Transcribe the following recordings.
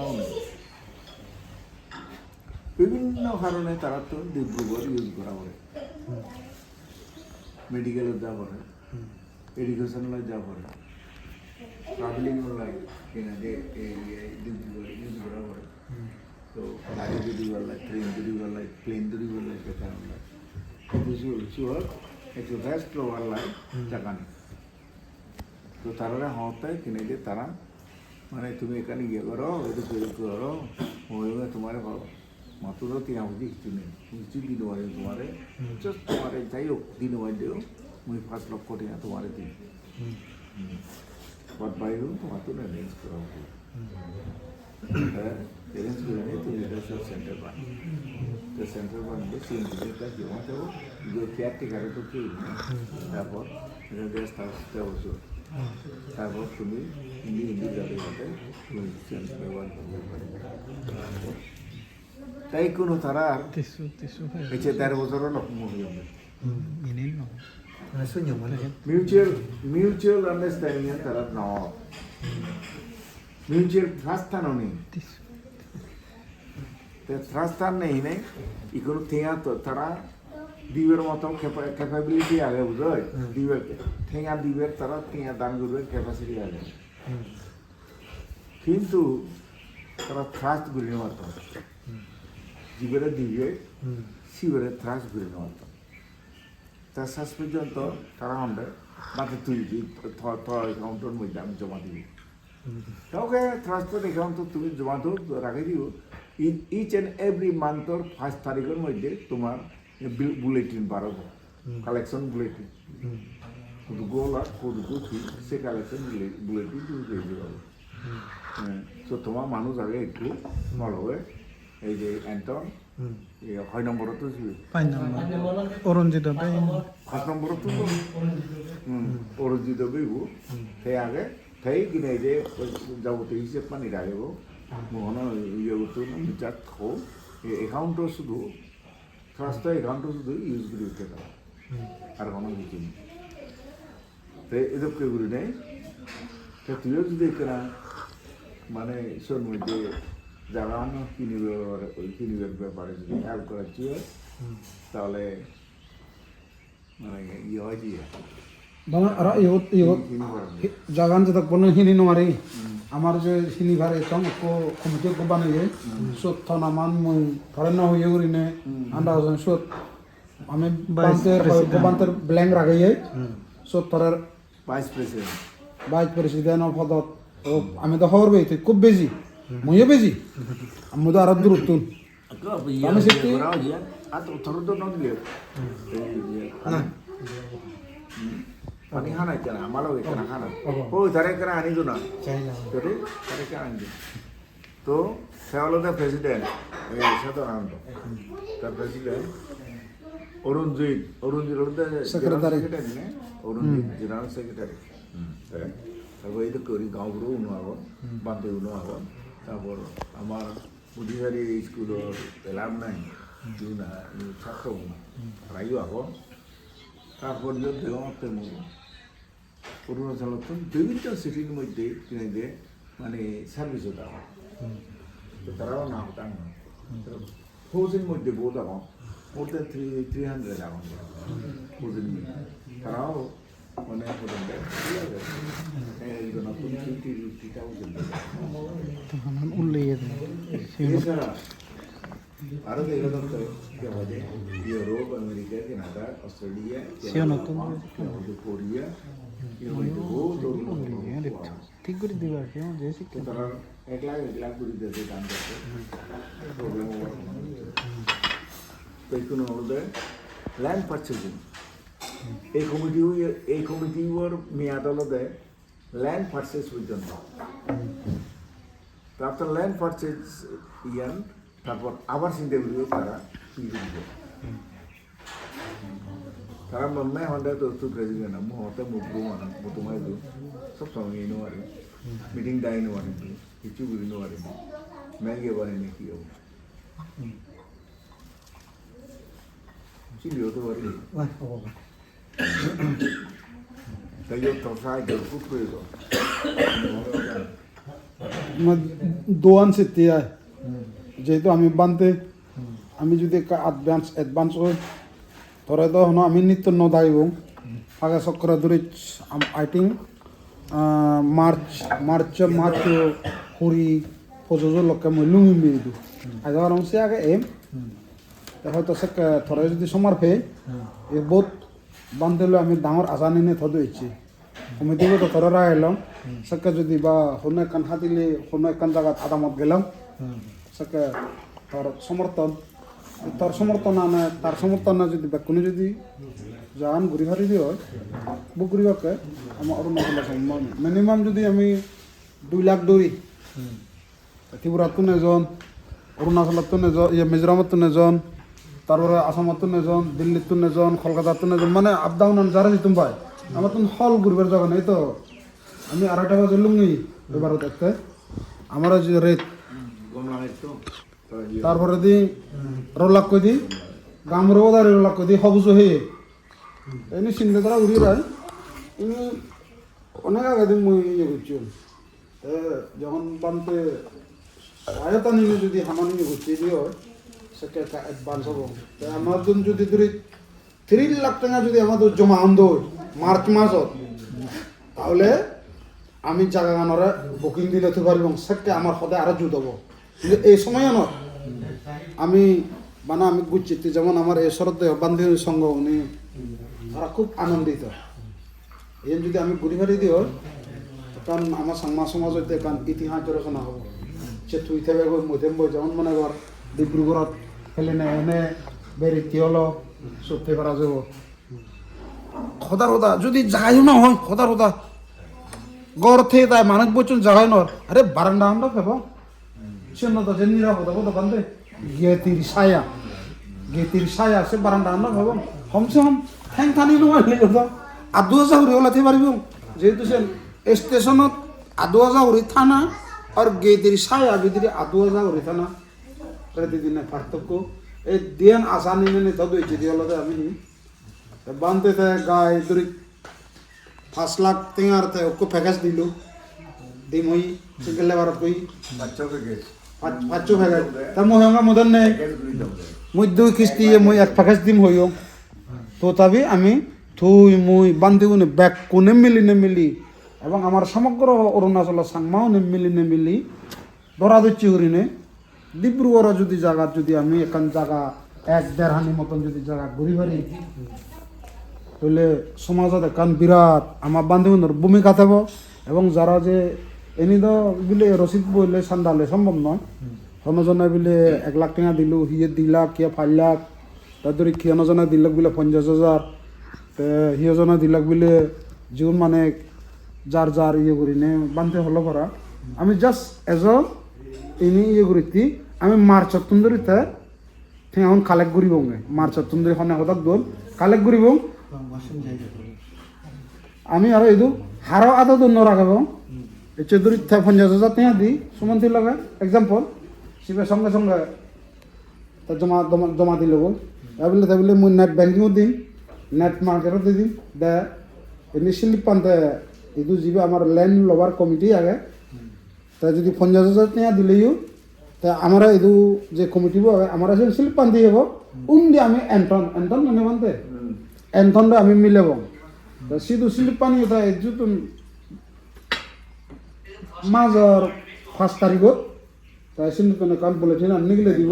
ধারণাও নেই। বিভিন্ন কারণে তারা তো ডিব্রুগড় ইউজ করা করে, মেডিকেলত যা করে, এডুকেশনালত যা করে, ট্রাভেলিং লাই কিনা যে ডিব্রুগড় ইউজ করা করে। তো গাড়ি যদি বললাই, ট্রেন যদি বললাই, প্লেন যদি বললাই, সেটা বললাই একটু রেস্ট বললাই জায়গা নেই। তো তারা হতে কিনে যে তারা মানে তুমি এখানে ইয়ে করো, এটা তৈরি করো, তোমার মাত্র তিয়া বুঝি কিছু নেই, কিছু দিন বাড়ি তোমার জাস্ট তোমার যাই হোক দিন বাড়ি দিও, মুই 5 লক্ষ টিয়া তোমার দিন বাদ বাইরেও তোমার তো অ্যারেঞ্জ করা হবে। অ্যারেঞ্জ করে নিয়ে তুমি এটা সব সেন্টার বান, তো সেন্টার বানলে সিএনজিটা জমা দেবো, যে কেয়ারটেকারে তো কেউ নেই। তারপর এটা গ্যাস থাকতে বছর, তারপর তুমি হিন্দি যাবে যাতে তুমি সেন্টার বান করতে পারি। তাই কোনো তারা হচ্ছে 13 বছরও লক্ষ্য হয়ে যাবে। মিউচুয়াল আন্ডারস্ট্যান্ডিং তারা ন মিউচুয়াল ট্রাস্ট নেই, ট্রাস্ট নেই ইকোনো থেয়া তো তারা দিবের মতো ক্যাপাবিলিটি আগে বুঝয়, দিবের ঠেঙা দিবের তারা ঠেঙা দান করবে ক্যাপাসিটি আগে, কিন্তু তারা ট্রাস্ট ঘুরিয়ে মারত জীবের দিবে শিবের ট্রাস্ট ঘুরিয়ে মারত। তার শেষ পর্যন্ত তারা হন্ডে মাঠে তুলবি অ্যাকাউন্টের মধ্যে আমি জমা দিবি, কাউকে ট্রাস্টের অ্যাকাউন্ট তুমি জমা তো রাখে দিব। ইচ অ্যান্ড এভরি মান্থর 1 তারিখের মধ্যে তোমার বুলেটিন বাড়াবো, কালেকশন বুলেটিন কত গোল আর কত গুছি সে কালেকশন বুলেটিন তুমি পেয়ে যাবে। তো তোমার মানুষ আগে একটু ভালো হবে। এই যে অ্যান্টন 6 নম্বরতো যাবে, 5 নম্বর অরঞ্জিত 5 নম্বরতো অরঞ্জিত বইব সেই আগে সেই কিনে যে যাবতীয় হিসেব পানি রাখবো মহন ইয়ে করতো বিচার থো অ্যাকাউন্টও শুধু ট্রাস্টের অ্যাকাউন্টও শুধু ইউজ করে উঠতে পারে আর কোনো কিছু নেই। তো এসব কেউ করে নেই। তো তুইও যদি এখানে মানে ইসের মধ্যে যারা কিনিবার ব্যাপারে যদি হেল্প করা চাই তাহলে মানে ইয়ে হয় কি জাগান যে তখন হিনি নোয়ারি আমার যে হিনি ভারে চং কমিটি কো বানাইয়ে সত থনামান মই ধরে না হইয়ে করিনে আন্ডা হজন সত আমি বান্তের ব্ল্যাঙ্ক রাখাইয়ে সত ধরার ভাইস প্রেসিডেন্ট অফ পদত আমি তো খবর পেয়েছি খুব বেশি মইও বেশি আমি তো আরো দূর তুন আমি সেটি পানি খানা কেনা আমারও এখানে খানা ও তারা এখানে আনি তো না তারা এখানে আনি তো সে হলো তার প্রেসিডেন্ট সাধারণত তার প্রেসিডেন্ট অরুণজিৎ হলো সেক্রেটারি অরুণজিৎ জেনারেল সেক্রেটারি। তারপর এই তো করি গাঁওগুলো উনো আগত বান্ধে উনো আগত তারপর আমার বুদ্ধিহারি স্কুলের এলাম নাই না ছাত্র রাইও আগত তারপর দেওয়াতে অরুণাচলত বিভিন্ন সিটির মধ্যে কিনে মানে সার্ভিসও দেওয়া তো তারাও না হতাম ফৌজের মধ্যে বহুত এখন মোর দেন 300 এখন ফৌজের মধ্যে তারাও মানে এছাড়া আরো Europe America Canada Australia Korea ঠিক করে দিবা তারা 1 লাখ করে দিয়েছে দান করতে প্রবলেম তো কোনো হলো ল্যান্ড পারচেজিং এই কমিটির মেয়াদ হলো ল্যান্ড পারচেজ পর্যন্ত। তারপর ল্যান্ড পারচেজ ইয়ান তারপর আবার চিন্তা করবে তারা কি করবে তারা মনে হয় তো প্রেসিডেন্ট হতে মুখবো মানে তোমায় সব সময় এনে পারি মিটিং ডাই নো পারি কিছু করি নো পারি ম্যাগে পারি না কি হবো চিনি হতে পারি তাই তো সাহায্য খুব প্রয়োজন দোয়ান সিদ্ধি হয় যেহেতু আমি বানতে আমি যদি অ্যাডভান্স হই ধরে তো হনো আমি নিত্য নদাইব আগে চক্র ধরে আই থিঙ্ক মার্চ কুড়ি পঁচিশ লক্ষে মই লুঙি দিও আগে সে আগে এম হয়তো সে ধরে যদি সমার ফে এ বহুত বান্ধে আমি ডাঙর আশা নিনে থদ ইচ্ছে কমিটিকে তো ধরে রাখলাম সেকে যদি বা কোনো একান হাতিলে কোনো একান জায়গা আদামত গেলাম সেকে তার সমর্থন না যদি কোনো যদি যান ঘুরি হারি দিয়ে হয় বুক ঘুরিবাকে আমার অরুণাচল মিনিমাম যদি আমি 2 লাখ দৌড়ি ত্রিপুরাতো এজন অরুণাচলতো এজন মিজোরামতো এজন তারপরে আসামতো এজন দিল্লিতো এজন কলকাতাতো এজন মানে আপ ডাউন যারা যেতাম ভাই আমার তো হল ঘুরবার জায়গা নেই তো আমি 2:30 বাজে লুঙ্গি এবারও দেখতে আমার যে রেট তারপরে দি রোলাক কই দি গাম রোদারি রোলাক কই দি হবুজ হয়ে এনে চিন্তা তারা উড়ি রায় ইনি অনেক আগে দিন মই ইয়ে করছি যখন বানতে আয়তা নিলে যদি হামানি করছি দিয়ে হয় সেটা একটা অ্যাডভান্স হবো আমার জন্য যদি ধরি 3 লাখ টাকা যদি আমাদের জমা আনন্দ মার্চ মাসত তাহলে আমি জায়গা গানরে বুকিং দিলে তো পারব সেটা আমার সদায় আরো জুত হবো কিন্তু এই সময় নয় আমি মানে আমি গুচ্ছিতে যেমন আমার এই শরৎ বান্ধবীর সঙ্গ উনি তারা খুব আনন্দিত এই যদি আমি ঘুরি ফারি দিও কারণ আমার সাংমা সমাজ হইতে কারণ ইতিহাস রচনা হব সে তুই থেকে মধ্যম বই যেমন মনে কর ডিব্রুগড়ত খেলে নে এনে বেরিতি হলো সত্যি করা যাব সদা যদি জায়গায় না হয় সদা গড় থেকে তাই মানুষ বলছেন জায়গায় নয় আরে বারান্দা আমরা ফেব সে তো যে নিরাপদ হবো বান্ধে গেতির ছায়া সে বারান্দা আমরা ফেব কমসে কম ঠেং থানি নোয়াইলে কথা আদুয়া চাউরি ওলাতে পারিব যেহেতু সে স্টেশনত আদুয়া চাউরি থানা আর গেতির ছায়া ভিতরে আদুয়া চাউরি থানা প্রতিদিনের পার্থক্য এই দিয়ান আশা নিনে তো দইছে দিয়ে হলো আমি বানতে গায়ে ধরি 5 লাখ টেঙার ওকে প্যাকেজ দিল দিম হই সিঙ্গেল লেবারত কই পাঁচশো প্যাকেজ তা মই আমার মদন নেই মই 2 কিস্তি মই 1 প্যাকেজ দিম হইও তো তবে আমি থুই মুই বান্ধিগুনে ব্যাগ কোনে মিলি এবং আমার সমগ্র অরুণাচলের সাংমাও মিলি ধরা দিচ্ছি হরিণে ডিব্রুগড় যদি জায়গা যদি আমি এখান জায়গা 1-1.5 হানি মতন যদি জায়গা ঘুরি ফারি তাহলে সমাজত এখান বিরাট আমার বান্ধবীর ভূমিকা থাকব এবং যারা যে এনে তো বিলে রসিদ বইলে সান্দালে সম্ভব নয় হনজনে বিলে 1 লাখ টাকা দিল হিয়ে 2 লাখ কিয়া 5 লাখ তাদের খিয়ানজনে দিলক বিলে 50,000 হিয়জনে দিলক বিলে জীবন মানে যার ইয়ে করি নে বান্ধে হলো করা আমি জাস্ট এজ এনে ইয়ে করিতি আমি মার্চত তুন্দরিতে এখন কালেক্ট করিব মার্চত তুন্দরি হনে হঠাৎ দল কালেক্ট করিব আমি আর এই হারও আদা দন্য রাখাব এই 50,000 টাকা দি সুমন্তি লগে এক্সাম্পল সিবে সঙ্গে তা জমা দিল তাবলে মই নেট ব্যাংকিংও দিম নেট মার্কেটও দি দিম দে এনে স্লিপ পানতে এই যিবে আমার ল্যান্ড লভার কমিটি আগে তা যদি 50,000 টাকা দিলেও তা আমরা এই যে কমিটি আমরা যে স্লিপ পান দিয়ে হব উন্দি আমি এন্টন মানে মানতে এন্টনটা আমি মিলাব তা সিধু স্লিপ পানি এটা যেহেতু মাজর 5 তারিখত তা স্লিপ পানি কাম বুলেটিন আনি গেলে দিব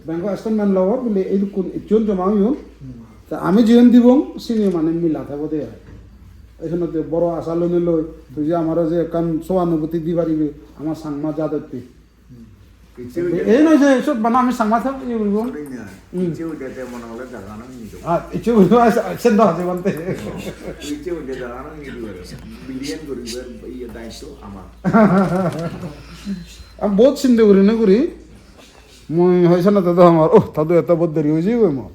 ব্যাংক স্টেটমেন্ট লব বলে এই কোন জমা হইও তা আমি যেন দিব সিনি মানে মিলা থাকব দে এখানে বড় আশা লই তুই যে আমার যে কাম সহানুভূতি দি পারিবে আমার সাংমা যাদতি এই নয় যে সব বানা আমি সাংমা থাক ইয়ে বলবো ইচ্ছে উঠে মনে হলে জাগানো নিয়ে ইচ্ছে বলবো সেন্দ আছে বলতে ইচ্ছে উঠে জাগানো নিয়ে বিলিয়ন গরিবের এই দায়িত্ব আমার আমি বহুত চিন্তা করি মই হয়েছে না দাদা আমার তাদের এত বহুত দেরি হয়েছে ওই মো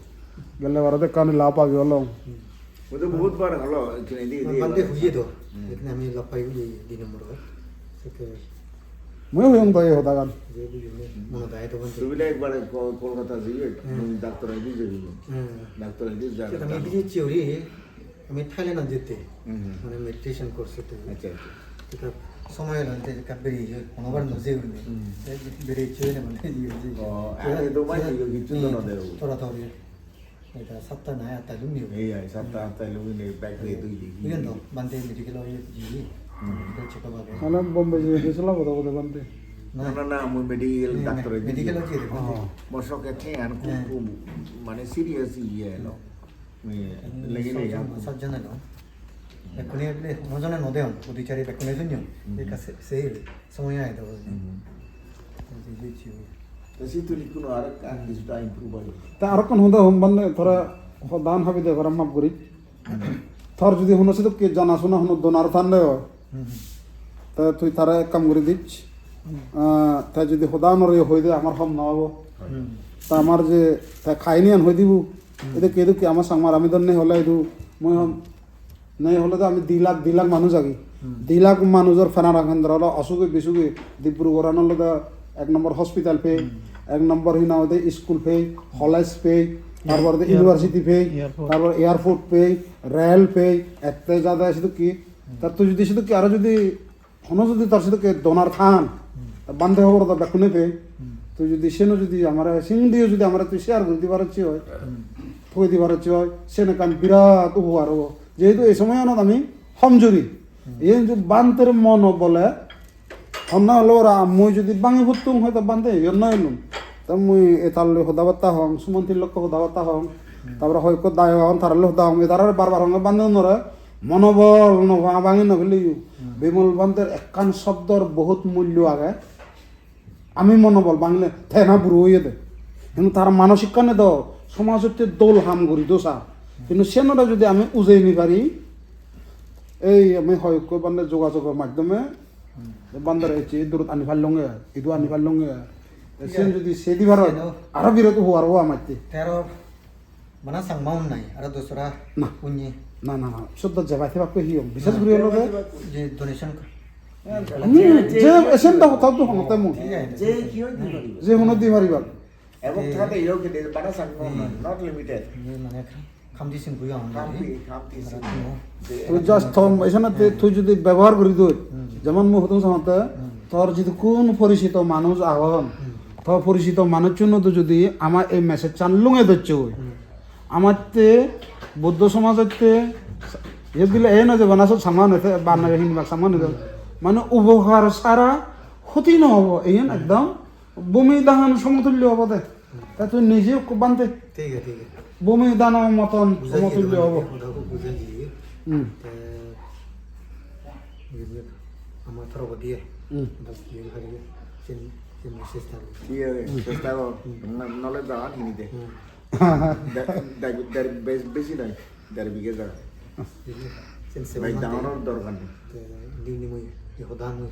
গেলে বারাতে কানে লাভ পাবি হলো वो तो बहुत बार हलो बंदे हुए तो लेकिन हमें लपाई हुई दी नंबर पर तो मैं हुई हूँ तो ये होता गान ये भी मन दाए तो बंदे तो भी एक बार कोलकाता से डॉक्टर है जी डॉक्टर है जी जा तो हमें भी चियोरी हमें थाईलैंड जेते मैंने मेडिटेशन कोर्स तो अच्छा तो সময় হলো যে বেরিয়ে অনবার নজে উঠবে বেরিয়ে চলে মানে এত মাঝে কিছু তো না দেবো তোরা তো এটা সাতটা নাই আটটা লুম নিও এই আই সাতটা আটটা লোক নেই ব্যাগ দিয়ে তুই দেখি ইগেন তো বান্তে মেডিকেল হয়ে জি মেডিকেল চেকআপ হবে মানে বোম্বে যে গেছিল বোধ বোধ বানতে না মই মেডিকেল ডাক্তার মেডিকেল হচ্ছে মশকে ঠেয়ান খুব মানে সিরিয়াস ইয়ে এলো লেগে নেই সাজ্জানা নো এখনই এলে মজনে নদে হন প্রতিচারি এখনই শুনিও এই কাছে সেই সময় আয় তো জি জি তো সিতুলি কোনো আর কিছুটা ইমপ্রুভ হয় তা আর কোন হদা হোম বানলে তোরা দান হবে দে ঘর মাপ করি থর যদি হনো সে তো কে জানা শোনা হনো দোনার থানলে তা তুই তারা এক কাম করে দিচ্ছ তা যদি হদানোর হয়ে দে আমার হম নামাবো তা আমার যে তা খাইনি আন হয়ে দিব এদের কে কি আমার সাংমার আমি ধর নেই হলে এদু মই হম নেই হলে তো আমি 2 লাখ মানুষ আগে 2 লাখ মানুষের ফেনা রাখেন ধর অসুখে বিসুখে ডিব্রুগড় আনলে তো 1 নম্বর হসপিটাল পে 1 নম্বর হিনা হতে স্কুল পে কলেজ পে তারপর ইউনিভার্সিটি পে তারপর এয়ারপোর্ট পে রেল পে এত জায়গা শুধু কি তার তুই যদি শুধু কি আরো যদি হনো যদি তার শুধু ডোনার থান বান্ধে হবো তো বেকুনে পে তুই যদি সেনো যদি আমার সিং দিয়ে যদি আমরা তুই শেয়ার করে দিবার হচ্ছে হয় থই দিবার হচ্ছে হয় সেনে কান বিরাট উপকার হবো যেহেতু এই সময় অনত আমি হমজুরি এই যে বান্তের মন বলে হন্না হলো ওরা মই যদি বাঙি ভুতুম হয়তো বান্ধে ইয়ন্ন এলুম তা মুই এতাল হদাবাত্তা হং সুমন্ত্রীর লক্ষ্য হদাবাত্তা হং তারপরে হয়তো দায় হন তারালে হদা হং এতার বারবার হঙ্গে বান্ধে নরে মনোবল নভা বাঙি নভেলি বিমল বান্ধের একান শব্দর বহুত মূল্য আগে আমি মনোবল বাংলে থেনা বুড়ো হয়ে দে কিন্তু তার মানসিক কানে দ সমাজ হচ্ছে দোল হাম করি দোষা কিন্তু সেনটা যদি আমি উজাই নি পারি এই আমি হয়তো বান্ধে যোগাযোগের মাধ্যমে বান্দার হচ্ছে দূরত আনি ফারলঙ্গে ইদু আনি ফারলঙ্গে সেন যদি সেদি ভার আরো বিরত হওয়ার হওয়া মারতে তেরো মানে সাংমাউন নাই আর দোসরা না পুঞ্জি না না না শুদ্ধ যাবাইতে বাপকে হিয়ম বিশেষ করে হলো যে ডোনেশন যে এসেনটা কথা তো হতে মন যে কি হয় দি পারিব যে হনো দি পারিবা এবং থাকে ইও কে বানা সাংনো নট লিমিটেড মানে খামদি সিং বুয়া খামতি তুই জাস্ট থম এখানে তুই যদি ব্যবহার করি তুই যেমন মু হতো সামতে তোর যদি কোন পরিচিত মানুষ আহন তোর পরিচিত মানুষ জন্য তো যদি আমার এই মেসেজ চানলুঙে দিচ্ছে ওই আমার তে বৌদ্ধ সমাজেতে এগুলো এই না যে বানাসত সামান হতে বান্না হিনবাক সামান হতে মানে উপকার সারা ক্ষতি নহব এই একদম বমি দাহান সমতুল্য হব দে তা তুই নিজেও বানতে ঠিক আছে ঠিক আছে বমি দান মতন সমতুল্য হব বুঝে দিয়ে আমার থর দিয়ে বাস দিয়ে করিয়ে সেন সে মেসেজ থাকবে দিয়ে চেষ্টা কর নলে দাঁড়ান হিনিতে তার বেশি নাই 1.5 বিঘা জায়গা সেন সে ভাই দাঁড়ানোর দরকার নেই দিনে মই হদান মই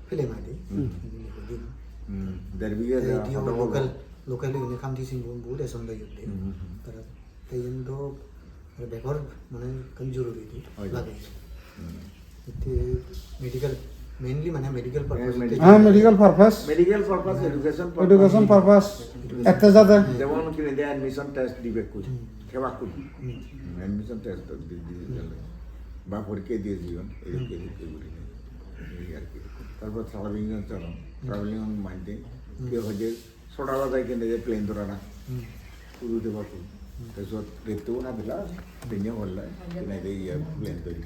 ফেলে মারি দিন 1.5 বিঘা জায়গা লোকাল লোকাল ইনে খামতি সিং বহুত এসন লই দিতে তারা তাই জন্য ব্যবহার মানে কম জরুরি লাগে এতে মেডিকেল মেইনলি মানে মেডিকেল পারপাস হ্যাঁ মেডিকেল পারপাস এডুকেশন পারপাস একটা যাতে যেমন কি দে অ্যাডমিশন টেস্ট দিবে কই কেবা কই অ্যাডমিশন টেস্ট দিয়ে বা পরীক্ষা দিয়ে জীবন এই আর কি তারপর ট্রাভেলিং চলো ট্রাভেলিং মাইন্ডে কি হচ্ছে ছোটা যায় কেন যে প্লেন ধরা না উড়তে পারতো তাৰপিছত ৰেটটো না দিলা ধুনীয়া হ'ল নাই প্লেন তৈরি